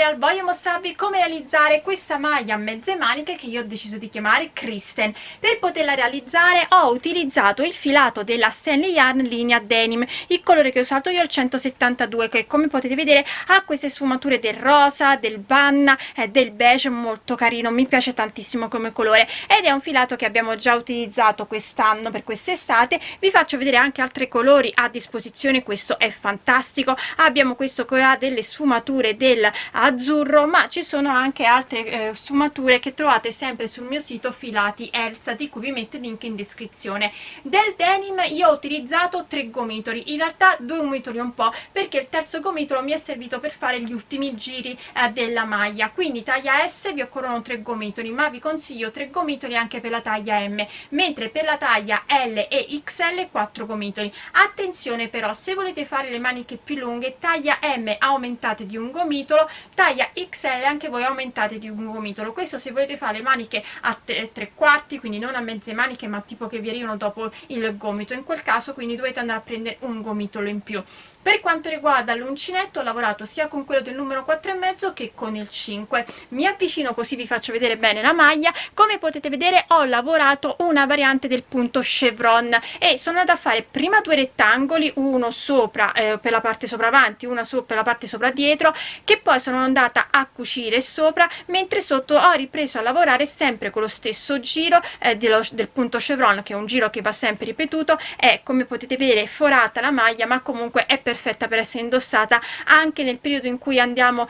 tutorial voglio mostrarvi come realizzare questa maglia a mezze maniche che io ho deciso di chiamare Kristen. Per poterla realizzare ho utilizzato il filato della Stanley Yarn linea denim, il colore che ho usato io è il 172, che come potete vedere ha queste sfumature del rosa, del vanna e del beige, molto carino, mi piace tantissimo come colore ed è un filato che abbiamo già utilizzato quest'anno per quest'estate. Vi faccio vedere anche altri colori a disposizione, questo è fantastico, abbiamo questo che ha delle sfumature del azzurro, ma ci sono anche altre sfumature che trovate sempre sul mio sito Filati Elsa, di cui vi metto il link in descrizione. Del denim io ho utilizzato 3 gomitoli, in realtà 2 gomitoli un po', perché il terzo gomitolo mi è servito per fare gli ultimi giri della maglia, quindi taglia S vi occorrono 3 gomitoli, ma vi consiglio 3 gomitoli anche per la taglia M, mentre per la taglia L e XL 4 gomitoli. Attenzione però, se volete fare le maniche più lunghe, taglia M aumentate di un gomitolo, taglia XL anche voi aumentate di un gomitolo. Questo se volete fare le maniche a 3/4, quindi non a mezze maniche ma tipo che vi arrivano dopo il gomito, in quel caso quindi dovete andare a prendere un gomitolo in più. Per quanto riguarda l'uncinetto ho lavorato sia con quello del numero 4,5 che con il 5. Mi avvicino così vi faccio vedere bene la maglia. Come potete vedere ho lavorato una variante del punto chevron e sono andata a fare prima 2 rettangoli, uno sopra per la parte sopra avanti, uno per la parte sopra dietro, che poi sono andata a cucire sopra, mentre sotto ho ripreso a lavorare sempre con lo stesso giro del punto chevron, che è un giro che va sempre ripetuto. E come potete vedere è forata la maglia, ma comunque è perfetta per essere indossata anche nel periodo in cui andiamo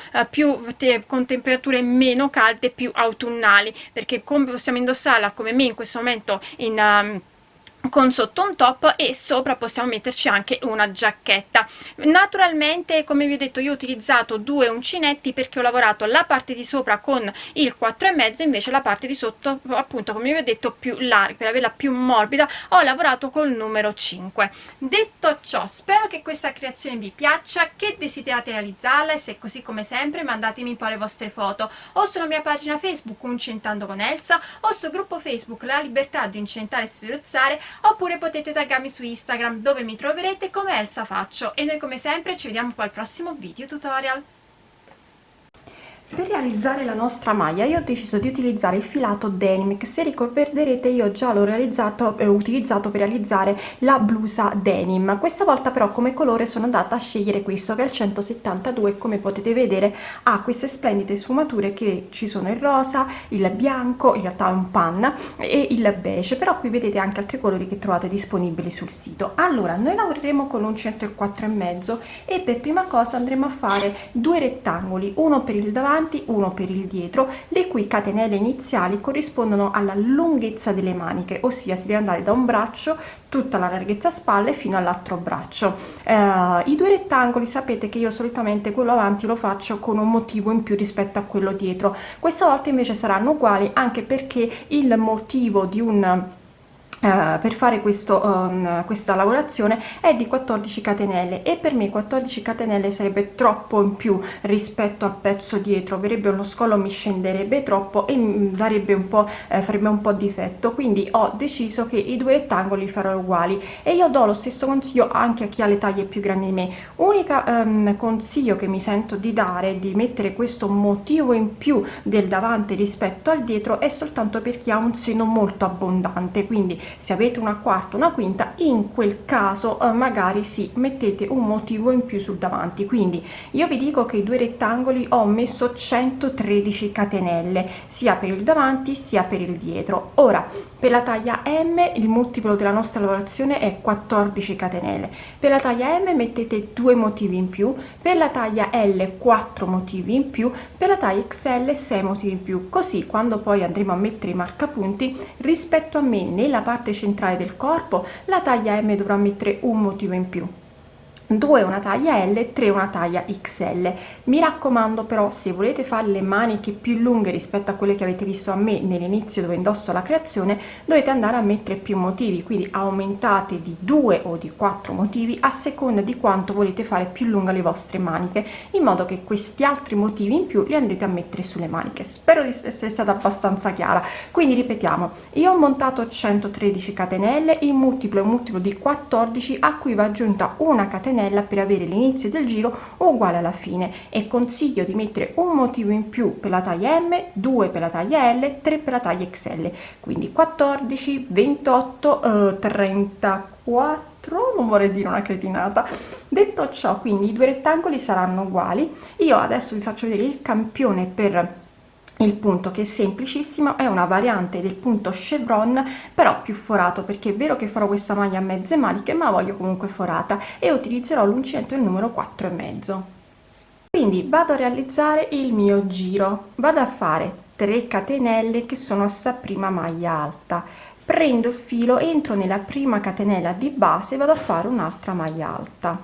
con temperature meno calde, più autunnali, perché come possiamo indossarla come me in questo momento con sotto un top e sopra possiamo metterci anche una giacchetta. Naturalmente, come vi ho detto, io ho utilizzato 2 uncinetti perché ho lavorato la parte di sopra con il 4,5, invece la parte di sotto, appunto come vi ho detto, più larga, per averla più morbida ho lavorato col numero 5. Detto ciò, spero che questa creazione vi piaccia, che desiderate realizzarla, e se è così, come sempre, mandatemi un po' le vostre foto o sulla mia pagina Facebook Uncentando con Elsa o sul gruppo Facebook La Libertà di Incentare e Sferuzzare, oppure potete taggarmi su Instagram, dove mi troverete come Elsa Faccio. E noi come sempre ci vediamo poi al prossimo video tutorial. Per realizzare la nostra maglia io ho deciso di utilizzare il filato denim, che se ricorderete io già l'ho utilizzato per realizzare la blusa denim. Questa volta però come colore sono andata a scegliere questo, che è il 172, come potete vedere ha queste splendide sfumature che ci sono il rosa, il bianco, in realtà è un panna, e il beige, però qui vedete anche altri colori che trovate disponibili sul sito. Allora noi lavoreremo con l'uncinetto il 4,5 e per prima cosa andremo a fare 2 rettangoli, uno per il davanti, uno per il dietro, le cui catenelle iniziali corrispondono alla lunghezza delle maniche, ossia si deve andare da un braccio tutta la larghezza spalle fino all'altro braccio. I 2 rettangoli sapete che io solitamente quello avanti lo faccio con un motivo in più rispetto a quello dietro, questa volta invece saranno uguali, anche perché il motivo di per fare questa lavorazione è di 14 catenelle e per me 14 catenelle sarebbe troppo in più rispetto al pezzo dietro, verrebbe uno scollo, mi scenderebbe troppo e darebbe farebbe un po' difetto, quindi ho deciso che i 2 rettangoli farò uguali. E io do lo stesso consiglio anche a chi ha le taglie più grandi di me. Unica consiglio che mi sento di dare, di mettere questo motivo in più del davanti rispetto al dietro, è soltanto per chi ha un seno molto abbondante, quindi se avete una quarta, una quinta, in quel caso magari sì, mettete un motivo in più sul davanti. Quindi io vi dico che i 2 rettangoli ho messo 113 catenelle sia per il davanti sia per il dietro. Ora per la taglia M il multiplo della nostra lavorazione è 14 catenelle, per la taglia M mettete 2 motivi in più, per la taglia L 4 motivi in più, per la taglia XL 6 motivi in più, così quando poi andremo a mettere i marcapunti rispetto a me nella parte centrale del corpo la taglia M dovrà mettere un motivo in più, 2 una taglia L, 3 una taglia XL. Mi raccomando però, se volete fare le maniche più lunghe rispetto a quelle che avete visto a me nell'inizio dove indosso la creazione, dovete andare a mettere più motivi, quindi aumentate di 2 o di 4 motivi a seconda di quanto volete fare più lunga le vostre maniche, in modo che questi altri motivi in più li andate a mettere sulle maniche. Spero di essere stata abbastanza chiara. Quindi ripetiamo, io ho montato 113 catenelle, il multiplo è un multiplo di 14 a cui va aggiunta una catenella catenella per avere l'inizio del giro uguale alla fine, e consiglio di mettere un motivo in più per la taglia M, 2 per la taglia L, 3 per la taglia XL, quindi 14, 28, 34, non vorrei dire una cretinata. Detto ciò, quindi i due rettangoli saranno uguali. Io adesso vi faccio vedere il campione per il punto, che è semplicissimo, è una variante del punto chevron però più forato, perché è vero che farò questa maglia a mezze maniche ma la voglio comunque forata, e utilizzerò l'uncinetto il numero 4,5. quindi vado a realizzare il mio giro, vado a fare 3 catenelle che sono a sta prima maglia alta, prendo il filo, entro nella prima catenella di base e vado a fare un'altra maglia alta.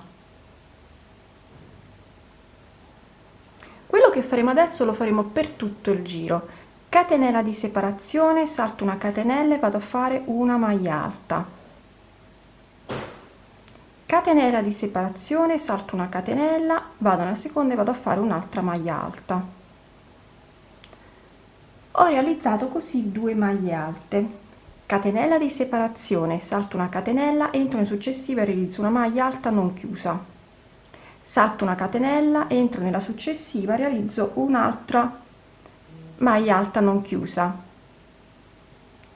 Quello che faremo adesso lo faremo per tutto il giro. Catenella di separazione, salto una catenella e vado a fare una maglia alta. Catenella di separazione, salto una catenella, vado nella seconda e vado a fare un'altra maglia alta. Ho realizzato così 2 maglie alte. Catenella di separazione, salto una catenella, entro in successiva e realizzo una maglia alta non chiusa. Salto una catenella, entro nella successiva, realizzo un'altra maglia alta non chiusa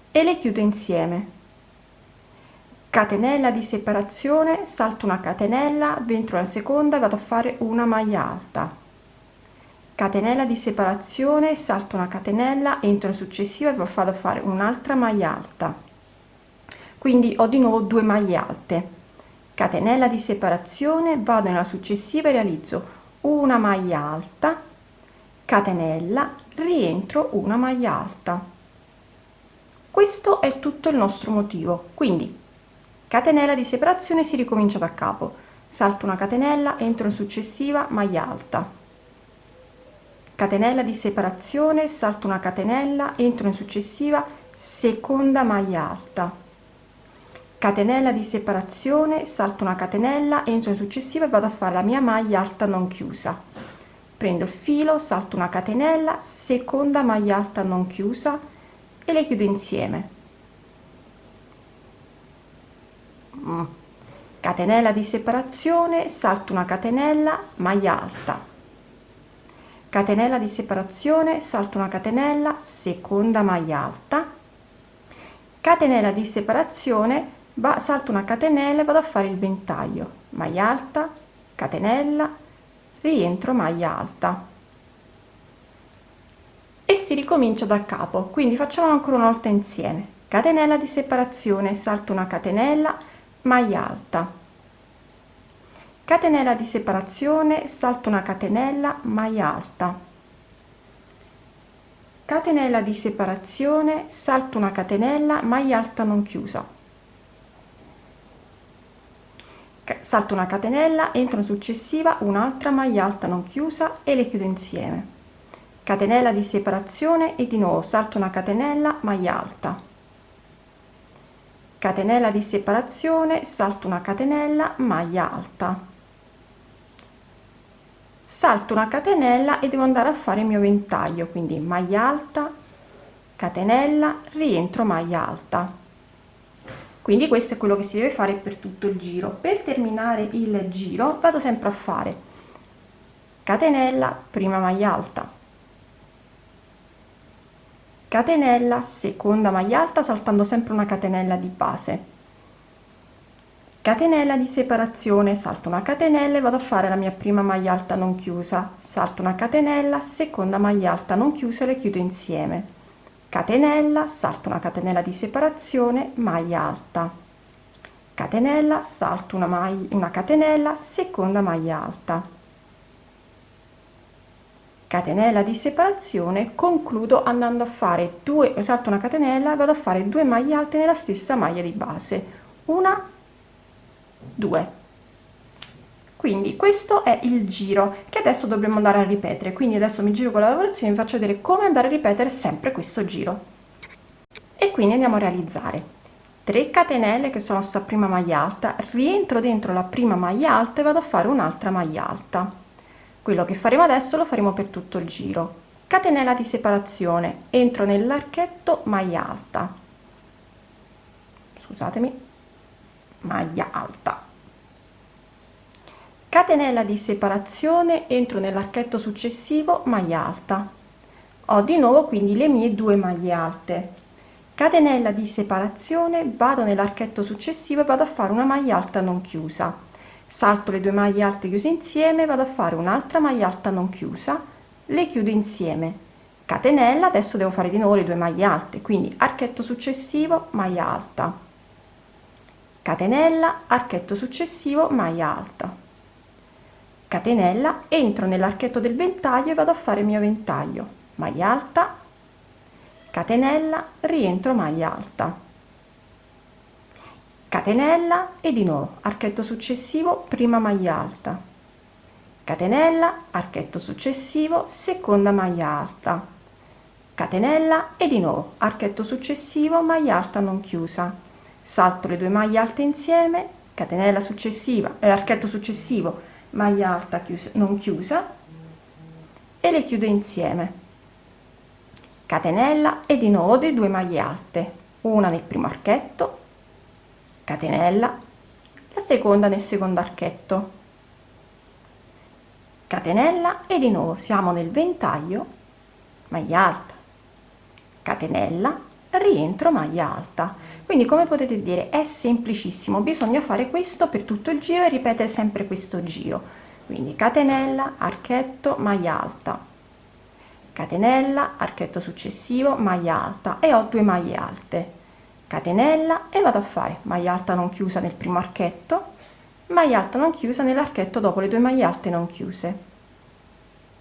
e le chiudo insieme. Catenella di separazione, salto una catenella, entro nella seconda e vado a fare una maglia alta. Catenella di separazione, salto una catenella, entro nella successiva e vado a fare un'altra maglia alta. Quindi ho di nuovo 2 maglie alte. Catenella di separazione, vado nella successiva e realizzo una maglia alta, catenella, rientro una maglia alta. Questo è tutto il nostro motivo. Quindi catenella di separazione, si ricomincia da capo, salto una catenella, entro in successiva, maglia alta. Catenella di separazione, salto una catenella, entro in successiva, seconda maglia alta. Catenella di separazione, salto una catenella, entro in successiva e vado a fare la mia maglia alta non chiusa. Prendo il filo, salto una catenella, seconda maglia alta non chiusa e le chiudo insieme. Catenella di separazione, salto una catenella, maglia alta. Catenella di separazione, salto una catenella, seconda maglia alta. Catenella di separazione, salto una catenella e vado a fare il ventaglio, maglia alta, catenella, rientro maglia alta e si ricomincia da capo. Quindi facciamo ancora una volta insieme. Catenella di separazione, salto una catenella, maglia alta. Catenella di separazione, salto una catenella, maglia alta. Catenella di separazione, salto una catenella, maglia alta non chiusa. Salto una catenella, entro in successiva, un'altra maglia alta non chiusa e le chiudo insieme. Catenella di separazione e di nuovo salto una catenella, maglia alta. Catenella di separazione, salto una catenella, maglia alta. Salto una catenella e devo andare a fare il mio ventaglio, quindi maglia alta, catenella, rientro maglia alta. Quindi questo è quello che si deve fare per tutto il giro. Per terminare il giro vado sempre a fare catenella, prima maglia alta, catenella, seconda maglia alta, saltando sempre una catenella di base, catenella di separazione, salto una catenella e vado a fare la mia prima maglia alta non chiusa, salto una catenella, seconda maglia alta non chiusa e le chiudo insieme. Catenella, salto una catenella di separazione, maglia alta, catenella, salto una catenella, seconda maglia alta, catenella di separazione, concludo andando a fare salto una catenella e vado a fare 2 maglie alte nella stessa maglia di base, una, 2. Quindi questo è il giro che adesso dovremo andare a ripetere. Quindi adesso mi giro con la lavorazione e vi faccio vedere come andare a ripetere sempre questo giro. E quindi andiamo a realizzare 3 catenelle che sono sta prima maglia alta, rientro dentro la prima maglia alta e vado a fare un'altra maglia alta. Quello che faremo adesso lo faremo per tutto il giro. Catenella di separazione, entro nell'archetto, maglia alta, scusatemi, maglia alta, catenella di separazione, entro nell'archetto successivo, maglia alta. Ho di nuovo quindi le mie 2 maglie alte, catenella di separazione, vado nell'archetto successivo e vado a fare una maglia alta non chiusa, salto le 2 maglie alte chiuse insieme, vado a fare un'altra maglia alta non chiusa, le chiudo insieme, catenella, adesso devo fare di nuovo le 2 maglie alte, quindi archetto successivo, maglia alta, catenella, archetto successivo, maglia alta, catenella, entro nell'archetto del ventaglio e vado a fare il mio ventaglio, maglia alta, catenella, rientro, maglia alta, catenella e di nuovo archetto successivo, prima maglia alta, catenella, archetto successivo, seconda maglia alta, catenella e di nuovo archetto successivo, maglia alta non chiusa, salto le 2 maglie alte insieme, catenella successiva, archetto successivo, maglia alta chiusa, non chiusa, e le chiudo insieme, catenella e di nuovo le 2 maglie alte, una nel primo archetto, catenella, la seconda nel secondo archetto, catenella e di nuovo siamo nel ventaglio, maglia alta, catenella, rientro, maglia alta. Quindi come potete vedere è semplicissimo, bisogna fare questo per tutto il giro e ripetere sempre questo giro, quindi catenella, archetto, maglia alta, catenella, archetto successivo, maglia alta e ho 2 maglie alte, catenella e vado a fare maglia alta non chiusa nel primo archetto, maglia alta non chiusa nell'archetto dopo le 2 maglie alte non chiuse,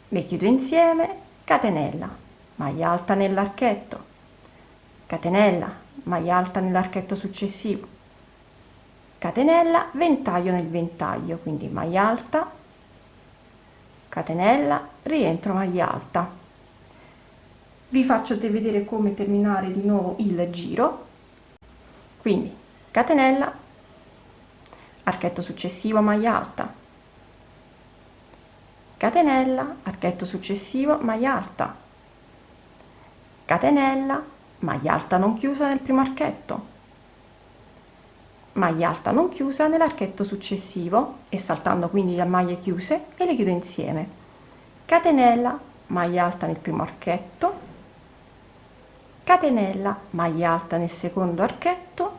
le chiudo insieme, catenella, maglia alta nell'archetto, catenella, maglia alta nell'archetto successivo, catenella, ventaglio nel ventaglio, quindi maglia alta, catenella, rientro, maglia alta. Vi faccio vedere come terminare di nuovo il giro, quindi catenella, archetto successivo, maglia alta, catenella, archetto successivo, maglia alta, catenella, maglia alta non chiusa nel primo archetto, maglia alta non chiusa nell'archetto successivo e saltando quindi le maglie chiuse e le chiudo insieme, catenella, maglia alta nel primo archetto, catenella, maglia alta nel secondo archetto,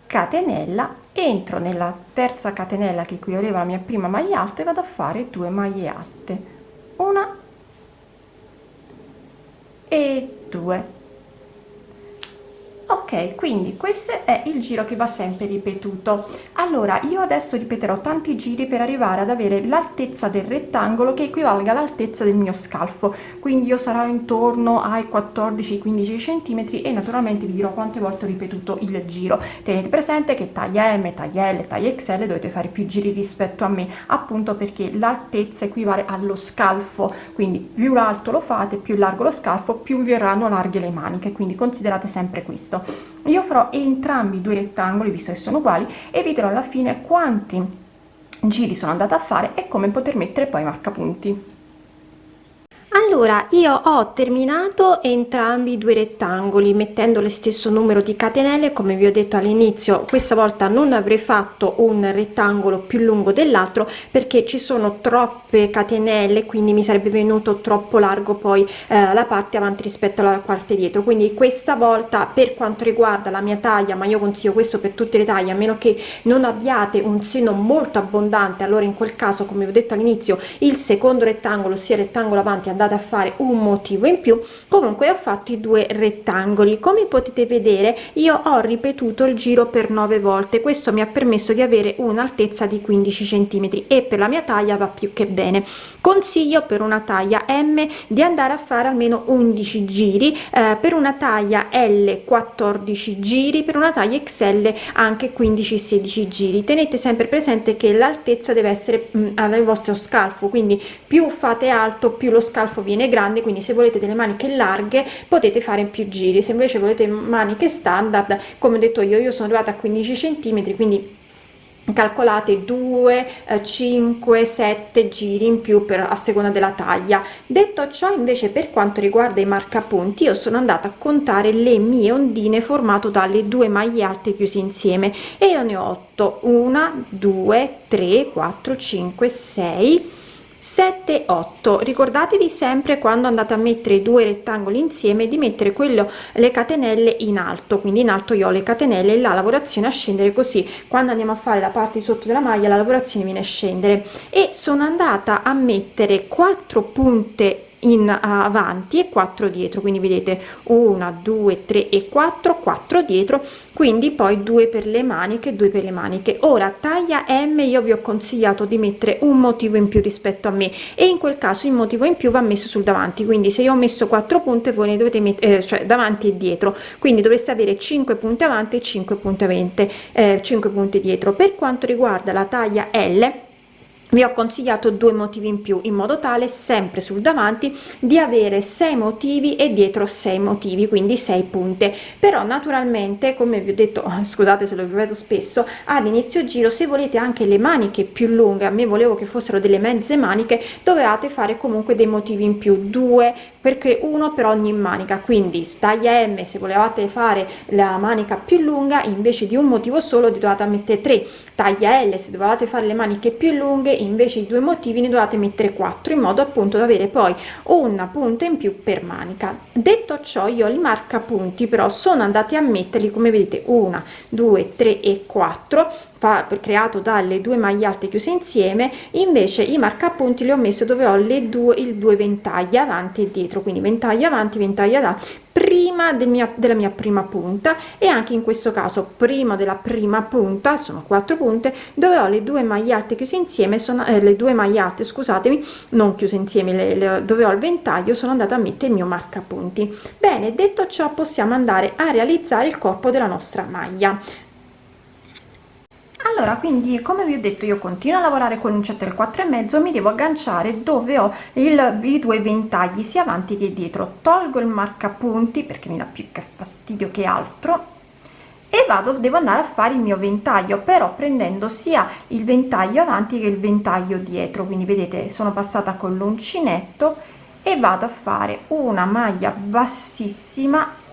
catenella, entro nella terza catenella che equivaleva alla mia prima maglia alta e vado a fare 2 maglie alte, una e 2. Ok, quindi questo è il giro che va sempre ripetuto. Allora io adesso ripeterò tanti giri per arrivare ad avere l'altezza del rettangolo che equivalga all'altezza del mio scalfo, quindi io sarò intorno ai 14-15 centimetri e naturalmente vi dirò quante volte ho ripetuto il giro. Tenete presente che taglia M, taglia L, taglia XL dovete fare più giri rispetto a me, appunto perché l'altezza equivale allo scalfo, quindi più alto lo fate, più largo lo scalfo, più vi verranno larghe le maniche, quindi considerate sempre questo. Io farò entrambi i 2 rettangoli visto che sono uguali e vi dirò alla fine quanti giri sono andata a fare e come poter mettere poi i marcapunti. Allora io ho terminato entrambi i 2 rettangoli mettendo lo stesso numero di catenelle, come vi ho detto all'inizio questa volta non avrei fatto un rettangolo più lungo dell'altro perché ci sono troppe catenelle, quindi mi sarebbe venuto troppo largo poi la parte avanti rispetto alla parte dietro, quindi questa volta per quanto riguarda la mia taglia, ma io consiglio questo per tutte le taglie a meno che non abbiate un seno molto abbondante, allora in quel caso come vi ho detto all'inizio il secondo rettangolo sia rettangolo avanti andate a fare un motivo in più. Comunque ho fatto i 2 rettangoli, come potete vedere io ho ripetuto il giro per 9 volte, questo mi ha permesso di avere un'altezza di 15 centimetri e per la mia taglia va più che bene. Consiglio per una taglia M di andare a fare almeno 11 giri, per una taglia L 14 giri, per una taglia XL anche 15-16 giri. Tenete sempre presente che l'altezza deve essere al vostro scalfo, quindi più fate alto più lo scalfo viene grande, quindi se volete delle maniche larghe potete fare più giri, se invece volete maniche standard come ho detto io sono arrivata a 15 centimetri, quindi calcolate 2, 5, 7 giri in più a seconda della taglia. Detto ciò, invece, per quanto riguarda i marcapunti, io sono andata a contare le mie ondine formato dalle 2 maglie alte chiuse insieme, e io ne ho 8: 1, 2, 3, 4, 5, 6, 7, 8. Ricordatevi sempre, quando andate a mettere i due rettangoli insieme, di mettere le catenelle in alto, quindi in alto io ho le catenelle e la lavorazione a scendere, così quando andiamo a fare la parte di sotto della maglia la lavorazione viene a scendere. E sono andata a mettere 4 punte in avanti e 4 dietro, quindi vedete 1, 2, 3 e 4 dietro, quindi poi 2 per le maniche, 2 per le maniche. Ora, taglia M, io vi ho consigliato di mettere un motivo in più rispetto a me, e in quel caso il motivo in più va messo sul davanti, quindi se io ho messo 4 punte, voi ne dovete mettere, cioè davanti e dietro, quindi dovreste avere 5 punte avanti e 5 punte dietro. Per quanto riguarda la taglia L, vi ho consigliato 2 motivi in più, in modo tale sempre sul davanti di avere 6 motivi e dietro 6 motivi, quindi 6 punte. Però naturalmente, come vi ho detto, scusate se lo ripeto spesso, ad inizio giro, se volete anche le maniche più lunghe, a me volevo che fossero delle mezze maniche, dovevate fare comunque dei motivi in più, 2, perché uno per ogni manica. Quindi taglia M, se volevate fare la manica più lunga, invece di un motivo solo dovevate mettere 3. Taglia L, se dovevate fare le maniche più lunghe, invece di 2 motivi ne dovete mettere 4, in modo appunto da avere poi una punta in più per manica. Detto ciò, io i marcapunti però sono andati a metterli, come vedete, 1, 2, 3 e 4, creato dalle 2 maglie alte chiuse insieme. Invece i marcapunti li ho messo dove ho il 2 ventaglia avanti e dietro, quindi ventaglia avanti, ventaglia da prima della mia prima punta, e anche in questo caso prima della prima punta, sono 4 punte, dove ho le 2 maglie alte chiuse insieme, sono le 2 maglie alte, scusatemi, non chiuse insieme, dove ho il ventaglio, sono andata a mettere il mio marcapunti. Bene, detto ciò, possiamo andare a realizzare il corpo della nostra maglia. Allora, quindi, come vi ho detto, io continuo a lavorare con l'uncinetto del 4,5, mi devo agganciare dove ho i 2 ventagli sia avanti che dietro, tolgo il marcapunti perché mi dà più che fastidio che altro, e devo andare a fare il mio ventaglio, però prendendo sia il ventaglio avanti che il ventaglio dietro. Quindi vedete, sono passata con l'uncinetto e vado a fare una maglia bassissima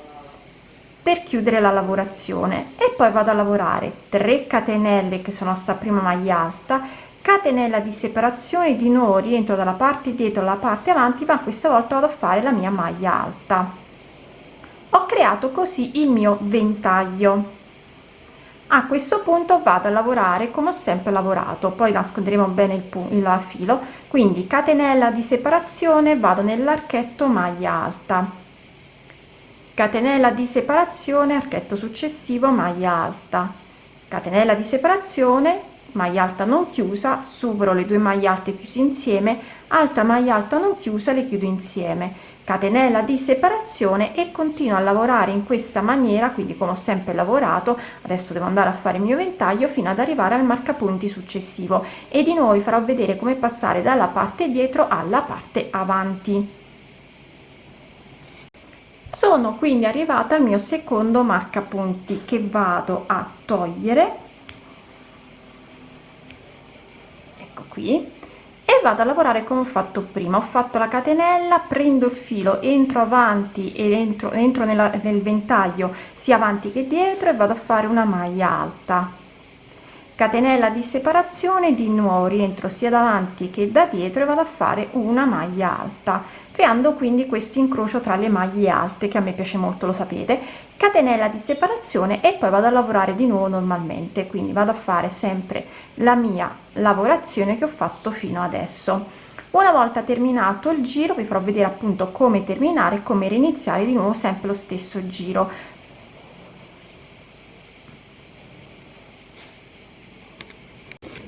per chiudere la lavorazione, e poi vado a lavorare 3 catenelle che sono sta prima maglia alta, catenella di separazione, di nuovo rientro dalla parte dietro alla parte avanti, ma questa volta vado a fare la mia maglia alta. Ho creato così il mio ventaglio. A questo punto vado a lavorare come ho sempre lavorato, poi nasconderemo bene il filo, quindi catenella di separazione, vado nell'archetto maglia alta, catenella di separazione, archetto successivo, maglia alta, catenella di separazione, maglia alta non chiusa, supero le 2 maglie alte chiuse insieme, alta maglia alta non chiusa, le chiudo insieme, catenella di separazione, e continuo a lavorare in questa maniera, quindi come ho sempre lavorato. Adesso devo andare a fare il mio ventaglio fino ad arrivare al marcapunti successivo, e di nuovo vi farò vedere come passare dalla parte dietro alla parte avanti. Sono quindi arrivata al mio secondo marcapunti, che vado a togliere, ecco qui, e vado a lavorare come ho fatto prima. Ho fatto la catenella, prendo il filo, entro avanti e entro nel ventaglio sia avanti che dietro, e vado a fare una maglia alta, catenella di separazione, di nuovo rientro sia davanti che da dietro e vado a fare una maglia alta, creando quindi questo incrocio tra le maglie alte che a me piace molto, lo sapete. Catenella di separazione, e poi vado a lavorare di nuovo normalmente, quindi vado a fare sempre la mia lavorazione che ho fatto fino adesso. Una volta terminato il giro vi farò vedere appunto come terminare e come riniziare di nuovo sempre lo stesso giro.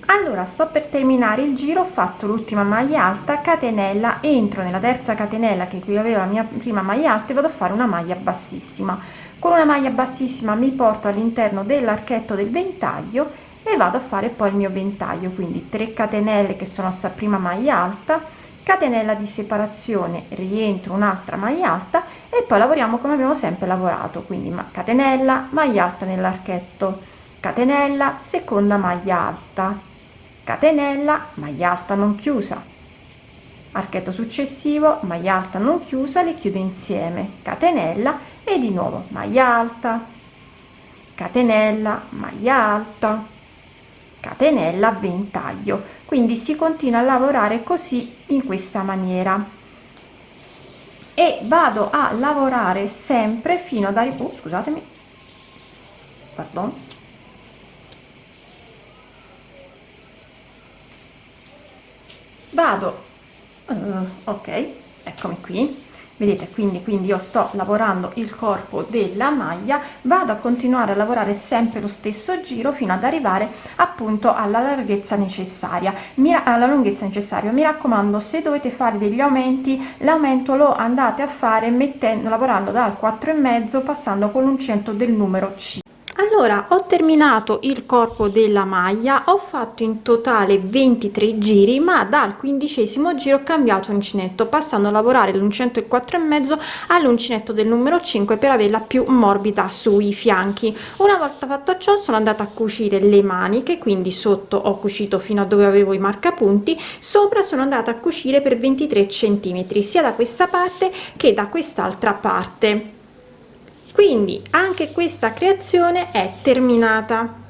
Allora, sto per terminare il giro, ho fatto l'ultima maglia alta, catenella, entro nella terza catenella che qui aveva la mia prima maglia alta, e vado a fare una maglia bassissima. Con una maglia bassissima mi porto all'interno dell'archetto del ventaglio e vado a fare poi il mio ventaglio, quindi 3 catenelle che sono sta prima maglia alta, catenella di separazione, rientro un'altra maglia alta, e poi lavoriamo come abbiamo sempre lavorato, quindi catenella, maglia alta nell'archetto, catenella, seconda maglia alta, catenella, maglia alta non chiusa, archetto successivo, maglia alta non chiusa, le chiudo insieme, catenella e di nuovo maglia alta, catenella, maglia alta, catenella, ventaglio. Quindi si continua a lavorare così, in questa maniera, e vado a lavorare sempre fino ad arrivare, scusatemi, pardon, vado, ok, eccomi qui, vedete, quindi io sto lavorando il corpo della maglia, vado a continuare a lavorare sempre lo stesso giro fino ad arrivare appunto alla larghezza necessaria, alla lunghezza necessaria. Mi raccomando, se dovete fare degli aumenti, l'aumento lo andate a fare lavorando dal 4,5 passando con l'uncinetto del numero C. Allora, ho terminato il corpo della maglia, ho fatto in totale 23 giri, ma dal 15° giro ho cambiato uncinetto, passando a lavorare l'uncinetto del 4,5 all'uncinetto del numero 5 per averla più morbida sui fianchi. Una volta fatto ciò sono andata a cucire le maniche, quindi sotto ho cucito fino a dove avevo i marcapunti, sopra sono andata a cucire per 23 centimetri sia da questa parte che da quest'altra parte. Quindi anche questa creazione è terminata.